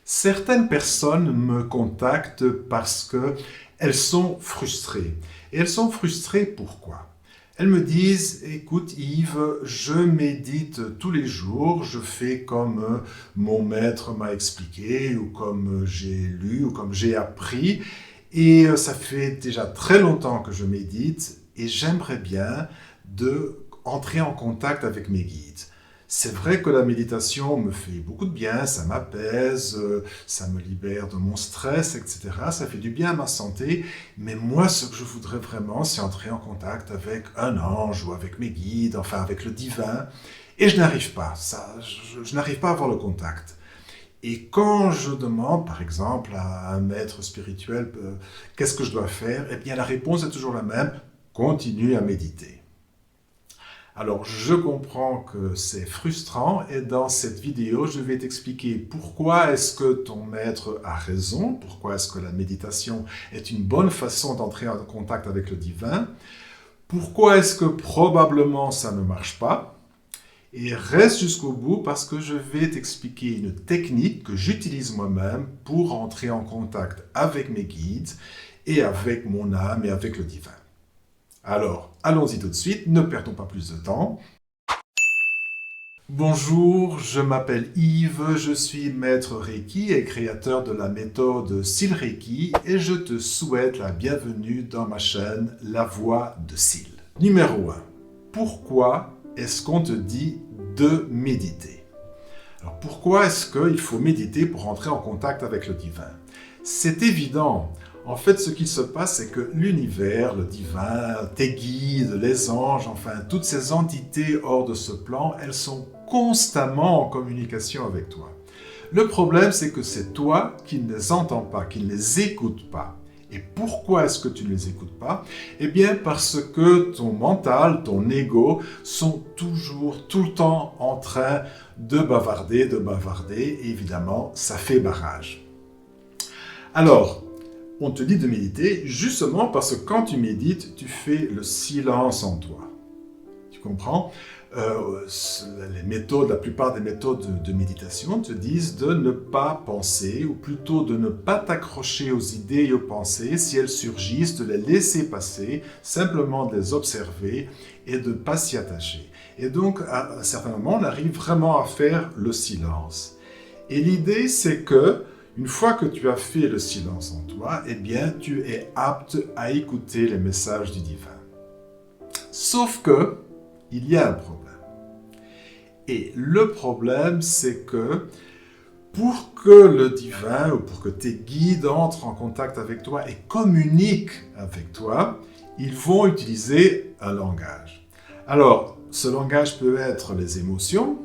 Certaines personnes me contactent parce qu'elles sont frustrées. Et elles sont frustrées pourquoi? Elles me disent, écoute Yves, je médite tous les jours, je fais comme mon maître m'a expliqué, ou comme j'ai lu, ou comme j'ai appris, et ça fait déjà très longtemps que je médite, et j'aimerais bien entrer en contact avec mes guides. C'est vrai que la méditation me fait beaucoup de bien, ça m'apaise, ça me libère de mon stress, etc. Ça fait du bien à ma santé, mais moi, ce que je voudrais vraiment, c'est entrer en contact avec un ange ou avec mes guides, enfin avec le divin, et je n'arrive pas, je n'arrive pas à avoir le contact. Et quand je demande, par exemple, à un maître spirituel, qu'est-ce que je dois faire? Eh bien, la réponse est toujours la même, continue à méditer. Alors, je comprends que c'est frustrant et dans cette vidéo, je vais t'expliquer pourquoi est-ce que ton maître a raison, pourquoi est-ce que la méditation est une bonne façon d'entrer en contact avec le divin, pourquoi est-ce que probablement ça ne marche pas, et reste jusqu'au bout parce que je vais t'expliquer une technique que j'utilise moi-même pour entrer en contact avec mes guides et avec mon âme et avec le divin. Alors, allons-y tout de suite, ne perdons pas plus de temps. Bonjour, je m'appelle Yves, je suis maître Reiki et créateur de la méthode Sil Reiki et je te souhaite la bienvenue dans ma chaîne La Voix de Sil. Numéro 1. Pourquoi est-ce qu'on te dit de méditer? Alors pourquoi est-ce qu'il faut méditer pour entrer en contact avec le divin? C'est évident. En fait, ce qu'il se passe, c'est que l'univers, le divin, tes guides, les anges, enfin, toutes ces entités hors de ce plan, elles sont constamment en communication avec toi. Le problème, c'est que c'est toi qui ne les entends pas, qui ne les écoutes pas. Et pourquoi est-ce que tu ne les écoutes pas? Eh bien, parce que ton mental, ton ego, sont toujours, tout le temps en train de bavarder, et évidemment, ça fait barrage. Alors, on te dit de méditer justement parce que quand tu médites, tu fais le silence en toi. Tu comprends? La plupart des méthodes de méditation te disent de ne pas penser, ou plutôt de ne pas t'accrocher aux idées et aux pensées. Si elles surgissent, de les laisser passer, simplement de les observer et de ne pas s'y attacher. Et donc, à un certain moment, on arrive vraiment à faire le silence. Et l'idée, c'est que une fois que tu as fait le silence en toi, eh bien, tu es apte à écouter les messages du divin. Sauf que, il y a un problème. Et le problème, c'est que pour que le divin ou pour que tes guides entrent en contact avec toi et communiquent avec toi, ils vont utiliser un langage. Alors, ce langage peut être les émotions,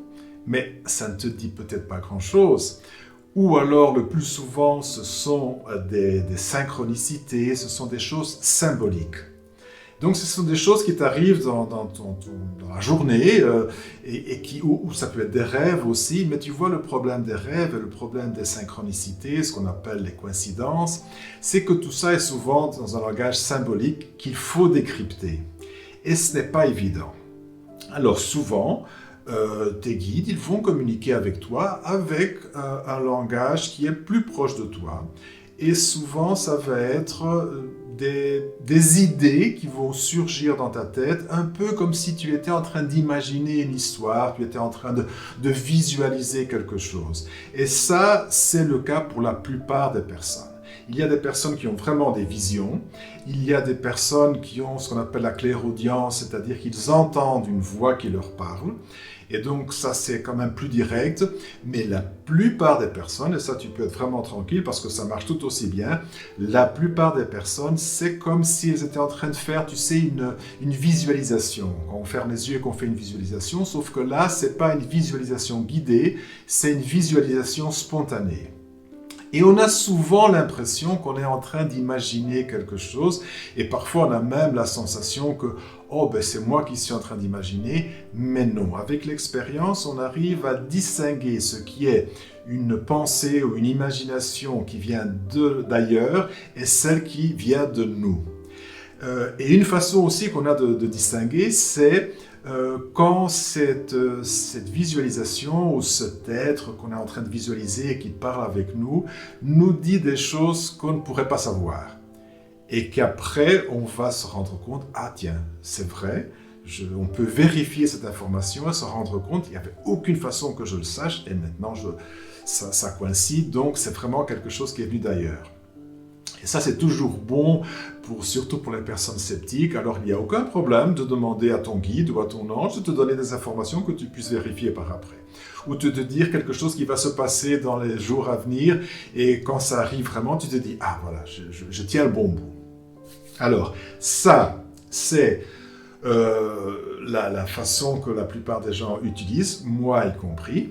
mais ça ne te dit peut-être pas grand-chose. Ou alors, le plus souvent, ce sont des synchronicités, ce sont des choses symboliques. Donc, ce sont des choses qui t'arrivent dans la journée, ou ça peut être des rêves aussi, mais tu vois le problème des rêves et le problème des synchronicités, ce qu'on appelle les coïncidences, c'est que tout ça est souvent dans un langage symbolique qu'il faut décrypter. Et ce n'est pas évident. Alors, souvent, tes guides, ils vont communiquer avec toi avec un langage qui est plus proche de toi. Et souvent, ça va être des idées qui vont surgir dans ta tête, un peu comme si tu étais en train d'imaginer une histoire, tu étais en train de visualiser quelque chose. Et ça, c'est le cas pour la plupart des personnes. Il y a des personnes qui ont vraiment des visions, il y a des personnes qui ont ce qu'on appelle la clairaudience, c'est-à-dire qu'ils entendent une voix qui leur parle, et donc ça c'est quand même plus direct, mais la plupart des personnes, et ça tu peux être vraiment tranquille parce que ça marche tout aussi bien, la plupart des personnes, c'est comme si elles étaient en train de faire, tu sais, une visualisation. Quand on ferme les yeux et qu'on fait une visualisation, sauf que là, c'est pas une visualisation guidée, c'est une visualisation spontanée. Et on a souvent l'impression qu'on est en train d'imaginer quelque chose, et parfois on a même la sensation que « oh, ben c'est moi qui suis en train d'imaginer », mais non. Avec l'expérience, on arrive à distinguer ce qui est une pensée ou une imagination qui vient d'ailleurs et celle qui vient de nous. Et une façon aussi qu'on a de distinguer, c'est quand cette visualisation ou cet être qu'on est en train de visualiser et qui parle avec nous dit des choses qu'on ne pourrait pas savoir. Et qu'après, on va se rendre compte, ah tiens, c'est vrai, on peut vérifier cette information et se rendre compte, il n'y avait aucune façon que je le sache, et maintenant ça coïncide, donc c'est vraiment quelque chose qui est venu d'ailleurs. Et ça, c'est toujours bon, surtout pour les personnes sceptiques. Alors, il n'y a aucun problème de demander à ton guide ou à ton ange de te donner des informations que tu puisses vérifier par après. Ou de te dire quelque chose qui va se passer dans les jours à venir, et quand ça arrive vraiment, tu te dis, ah voilà, je tiens le bon bout. Alors, ça, c'est la façon que la plupart des gens utilisent, moi y compris.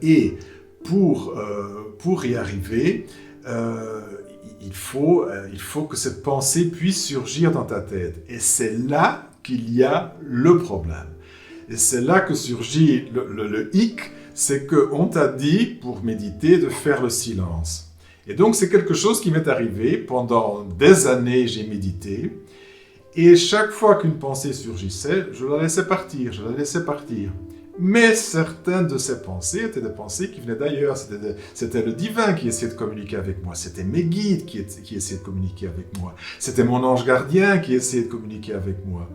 Et pour y arriver, il faut que cette pensée puisse surgir dans ta tête. Et c'est là qu'il y a le problème. Et c'est là que surgit le hic, c'est qu'on t'a dit, pour méditer, de faire le silence. Et donc, c'est quelque chose qui m'est arrivé. Pendant des années, j'ai médité. Et chaque fois qu'une pensée surgissait, je la laissais partir. Mais certaines de ces pensées étaient des pensées qui venaient d'ailleurs. C'était le divin qui essayait de communiquer avec moi. C'était mes guides qui essayaient de communiquer avec moi. C'était mon ange gardien qui essayait de communiquer avec moi.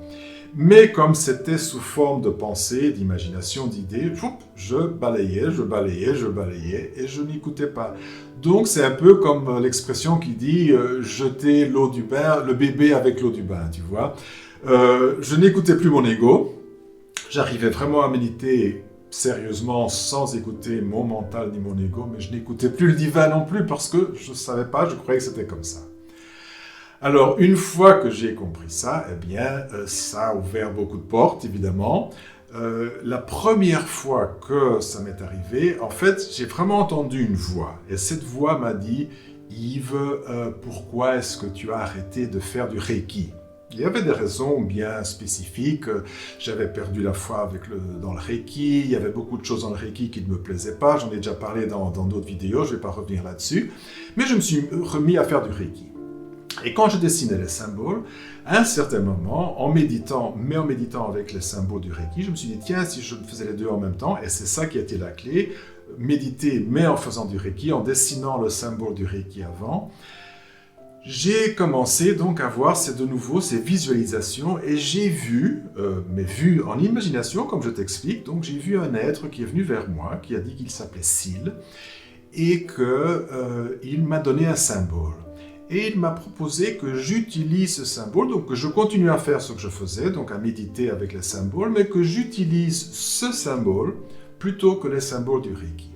Mais comme c'était sous forme de pensée, d'imagination, d'idées, je balayais et je n'écoutais pas. Donc c'est un peu comme l'expression qui dit jeter l'eau du bain, le bébé avec l'eau du bain, tu vois. Je n'écoutais plus mon ego. J'arrivais vraiment à méditer sérieusement sans écouter mon mental ni mon ego, mais je n'écoutais plus le divin non plus parce que je ne savais pas, je croyais que c'était comme ça. Alors, une fois que j'ai compris ça, eh bien, ça a ouvert beaucoup de portes, évidemment. La première fois que ça m'est arrivé, en fait, j'ai vraiment entendu une voix. Et cette voix m'a dit, Yves, pourquoi est-ce que tu as arrêté de faire du Reiki ? Il y avait des raisons bien spécifiques. J'avais perdu la foi dans le Reiki. Il y avait beaucoup de choses dans le Reiki qui ne me plaisaient pas. J'en ai déjà parlé dans d'autres vidéos, je ne vais pas revenir là-dessus. Mais je me suis remis à faire du Reiki. Et quand je dessinais les symboles, à un certain moment, en méditant avec les symboles du Reiki, je me suis dit, tiens, si je faisais les deux en même temps, et c'est ça qui a été la clé, méditer mais en faisant du Reiki, en dessinant le symbole du Reiki avant, j'ai commencé donc à voir de nouveau ces visualisations et j'ai vu, mais vu en imagination, comme je t'explique, donc j'ai vu un être qui est venu vers moi, qui a dit qu'il s'appelait Syl, et qu'il m'a donné un symbole. Et il m'a proposé que j'utilise ce symbole, donc que je continue à faire ce que je faisais, donc à méditer avec les symboles, mais que j'utilise ce symbole plutôt que les symboles du Reiki.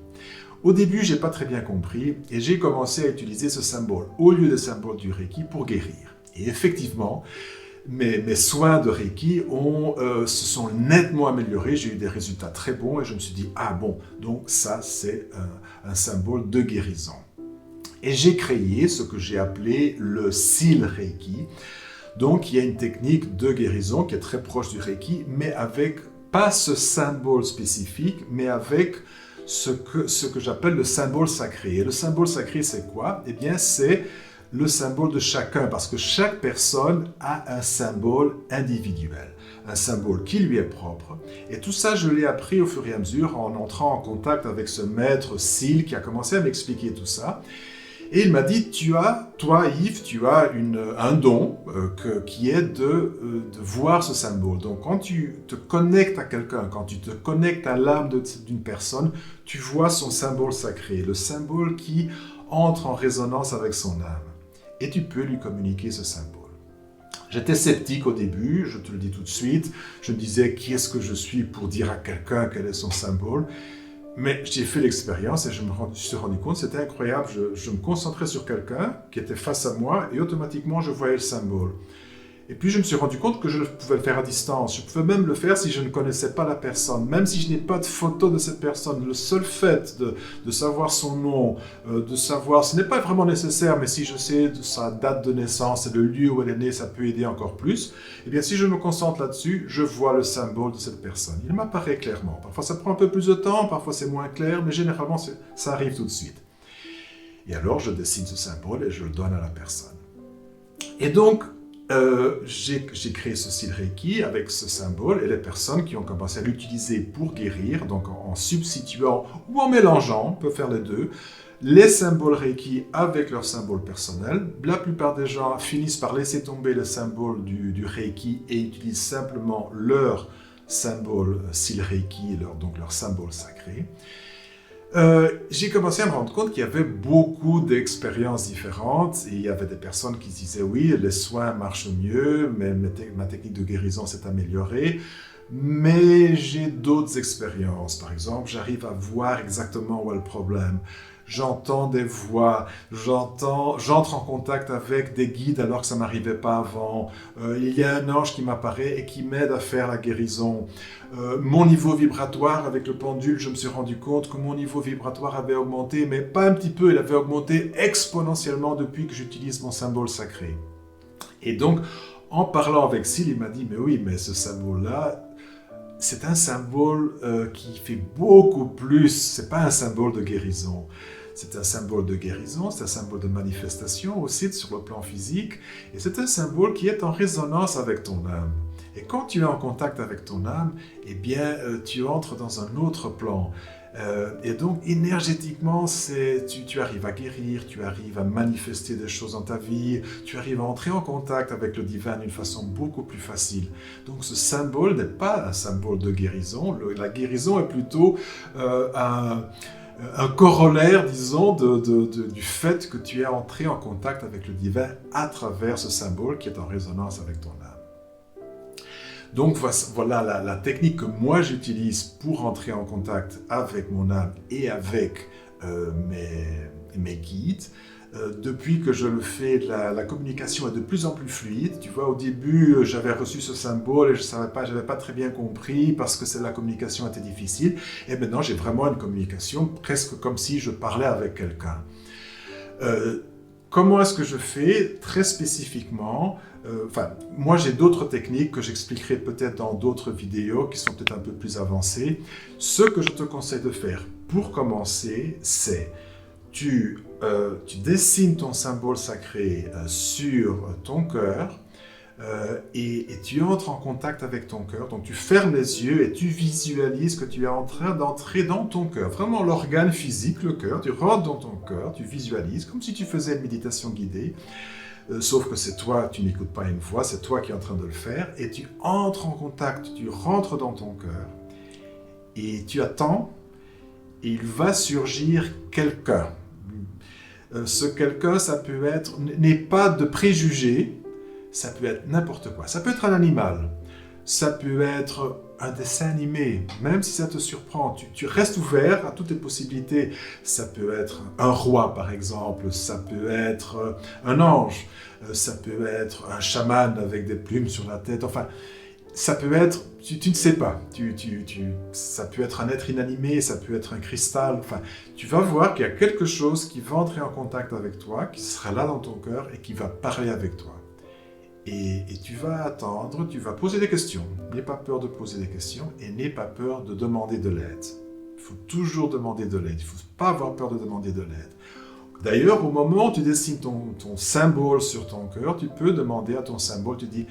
Au début, je n'ai pas très bien compris et j'ai commencé à utiliser ce symbole au lieu des symboles du Reiki pour guérir. Et effectivement, mes soins de Reiki se sont nettement améliorés, j'ai eu des résultats très bons et je me suis dit, ah bon, donc ça c'est un symbole de guérison. Et j'ai créé ce que j'ai appelé le Syl Reiki. Donc, il y a une technique de guérison qui est très proche du Reiki, mais avec pas ce symbole spécifique, mais avec ce que j'appelle le symbole sacré. Et le symbole sacré, c'est quoi ? Eh bien, c'est le symbole de chacun, parce que chaque personne a un symbole individuel, un symbole qui lui est propre. Et tout ça, je l'ai appris au fur et à mesure en entrant en contact avec ce maître Syl qui a commencé à m'expliquer tout ça. Et il m'a dit, toi Yves, tu as un don qui est de voir ce symbole. Donc quand tu te connectes à quelqu'un, quand tu te connectes à l'âme d'une personne, tu vois son symbole sacré, le symbole qui entre en résonance avec son âme. Et tu peux lui communiquer ce symbole. J'étais sceptique au début, je te le dis tout de suite. Je me disais, qui est-ce que je suis pour dire à quelqu'un quel est son symbole ? Mais j'ai fait l'expérience et je me suis rendu compte, c'était incroyable. Je me concentrais sur quelqu'un qui était face à moi et automatiquement je voyais le symbole. Et puis je me suis rendu compte que je pouvais le faire à distance. Je pouvais même le faire si je ne connaissais pas la personne, même si je n'ai pas de photo de cette personne. Le seul fait de savoir son nom, de savoir, ce n'est pas vraiment nécessaire, mais si je sais de sa date de naissance et le lieu où elle est née, ça peut aider encore plus. Et bien si je me concentre là-dessus, je vois le symbole de cette personne. Il m'apparaît clairement. Parfois ça prend un peu plus de temps, parfois c'est moins clair, mais généralement ça arrive tout de suite. Et alors je dessine ce symbole et je le donne à la personne. Et donc, j'ai créé ce style Reiki avec ce symbole et les personnes qui ont commencé à l'utiliser pour guérir, donc en substituant ou en mélangeant, on peut faire les deux, les symboles Reiki avec leurs symboles personnels. La plupart des gens finissent par laisser tomber le symbole du Reiki et utilisent simplement leur symbole style Reiki, donc leur symbole sacré. J'ai commencé à me rendre compte qu'il y avait beaucoup d'expériences différentes et il y avait des personnes qui disaient oui, les soins marchent mieux, mais ma technique de guérison s'est améliorée. Mais j'ai d'autres expériences. Par exemple, j'arrive à voir exactement où est le problème. J'entends des voix, j'entre en contact avec des guides alors que ça ne m'arrivait pas avant. Il y a un ange qui m'apparaît et qui m'aide à faire la guérison. Mon niveau vibratoire avec le pendule, je me suis rendu compte que mon niveau vibratoire avait augmenté, mais pas un petit peu, il avait augmenté exponentiellement depuis que j'utilise mon symbole sacré. Et donc, en parlant avec Syl, il m'a dit, mais oui, mais ce symbole-là, c'est un symbole qui fait beaucoup plus, c'est pas un symbole de guérison. C'est un symbole de guérison, c'est un symbole de manifestation aussi sur le plan physique, et c'est un symbole qui est en résonance avec ton âme. Et quand tu es en contact avec ton âme, eh bien, tu entres dans un autre plan. Et donc, énergétiquement, tu arrives à guérir, tu arrives à manifester des choses dans ta vie, tu arrives à entrer en contact avec le divin d'une façon beaucoup plus facile. Donc, ce symbole n'est pas un symbole de guérison. La guérison est plutôt un corollaire, disons, du fait que tu es entré en contact avec le divin à travers ce symbole qui est en résonance avec ton âme. Donc voilà la technique que moi j'utilise pour entrer en contact avec mon âme et avec mes guides. Depuis que je le fais, la communication est de plus en plus fluide. Tu vois, au début, j'avais reçu ce symbole et je n'avais pas très bien compris parce que la communication était difficile. Et maintenant, j'ai vraiment une communication presque comme si je parlais avec quelqu'un. Comment est-ce que je fais très spécifiquement? Moi j'ai d'autres techniques que j'expliquerai peut-être dans d'autres vidéos qui sont peut-être un peu plus avancées. Ce que je te conseille de faire pour commencer, c'est tu dessines ton symbole sacré sur ton cœur et tu entres en contact avec ton cœur. Donc tu fermes les yeux et tu visualises que tu es en train d'entrer dans ton cœur. Vraiment l'organe physique, le cœur. Tu rentres dans ton cœur, tu visualises comme si tu faisais une méditation guidée. Sauf que c'est toi, tu n'écoutes pas une voix, c'est toi qui es en train de le faire. Et tu entres en contact, tu rentres dans ton cœur. Et tu attends et il va surgir quelqu'un. Ce quelqu'un, ça peut être, n'est pas de préjugés, ça peut être n'importe quoi. Ça peut être un animal, ça peut être un dessin animé, même si ça te surprend. Tu restes ouvert à toutes les possibilités. Ça peut être un roi, par exemple, ça peut être un ange, ça peut être un chaman avec des plumes sur la tête, enfin... Ça peut être, tu ne sais pas, ça peut être un être inanimé, ça peut être un cristal, enfin, tu vas voir qu'il y a quelque chose qui va entrer en contact avec toi, qui sera là dans ton cœur et qui va parler avec toi. Et tu vas attendre, tu vas poser des questions. N'aie pas peur de poser des questions et n'aie pas peur de demander de l'aide. Il faut toujours demander de l'aide, il ne faut pas avoir peur de demander de l'aide. D'ailleurs, au moment où tu dessines ton symbole sur ton cœur, tu peux demander à ton symbole, tu dis...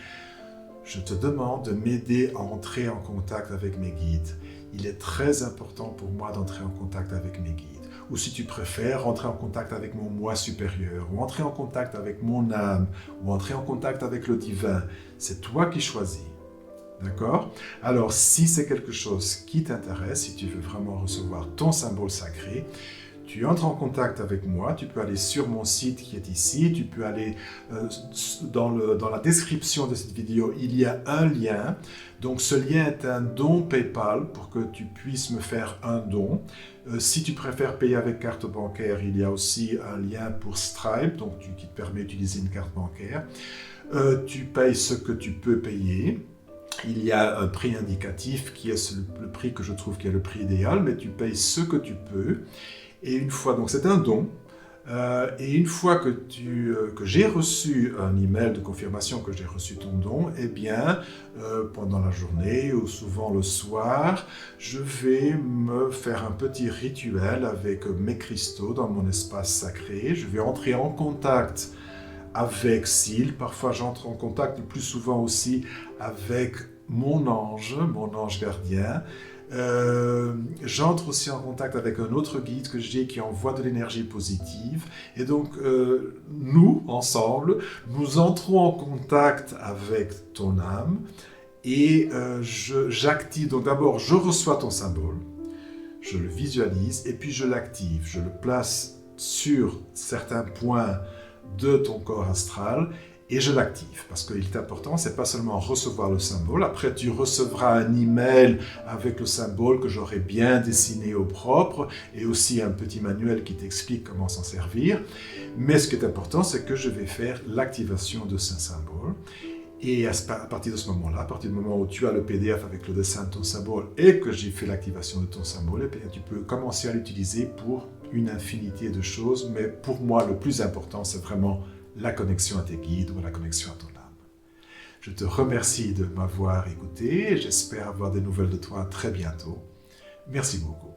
Je te demande de m'aider à entrer en contact avec mes guides. Il est très important pour moi d'entrer en contact avec mes guides. Ou si tu préfères, entrer en contact avec mon moi supérieur, ou entrer en contact avec mon âme, ou entrer en contact avec le divin. C'est toi qui choisis. D'accord? Alors, si c'est quelque chose qui t'intéresse, si tu veux vraiment recevoir ton symbole sacré, tu entres en contact avec moi, tu peux aller sur mon site qui est ici, tu peux aller dans la description de cette vidéo, il y a un lien. Donc ce lien est un don PayPal pour que tu puisses me faire un don. Si tu préfères payer avec carte bancaire, il y a aussi un lien pour Stripe, donc qui te permet d'utiliser une carte bancaire. Tu payes ce que tu peux payer. Il y a un prix indicatif qui est le prix que je trouve qui est le prix idéal, mais tu payes ce que tu peux. Et une fois, donc c'est un don, et une fois que j'ai reçu un email de confirmation que j'ai reçu ton don, eh bien, pendant la journée ou souvent le soir, je vais me faire un petit rituel avec mes cristaux dans mon espace sacré. Je vais entrer en contact avec Syl. Parfois, j'entre en contact le plus souvent aussi avec mon ange gardien. J'entre aussi en contact avec un autre guide que j'ai qui envoie de l'énergie positive. Et donc, nous, ensemble, nous entrons en contact avec ton âme et j'active. Donc d'abord, je reçois ton symbole, je le visualise et puis je l'active. Je le place sur certains points de ton corps astral et je l'active. Parce qu'il est important, c'est pas seulement recevoir le symbole. Après, tu recevras un email avec le symbole que j'aurai bien dessiné au propre et aussi un petit manuel qui t'explique comment s'en servir. Mais ce qui est important, c'est que je vais faire l'activation de ce symbole. Et à partir de ce moment-là, à partir du moment où tu as le PDF avec le dessin de ton symbole et que j'ai fait l'activation de ton symbole, eh bien, tu peux commencer à l'utiliser pour une infinité de choses. Mais pour moi, le plus important, c'est vraiment la connexion à tes guides ou la connexion à ton âme. Je te remercie de m'avoir écouté et j'espère avoir des nouvelles de toi très bientôt. Merci beaucoup.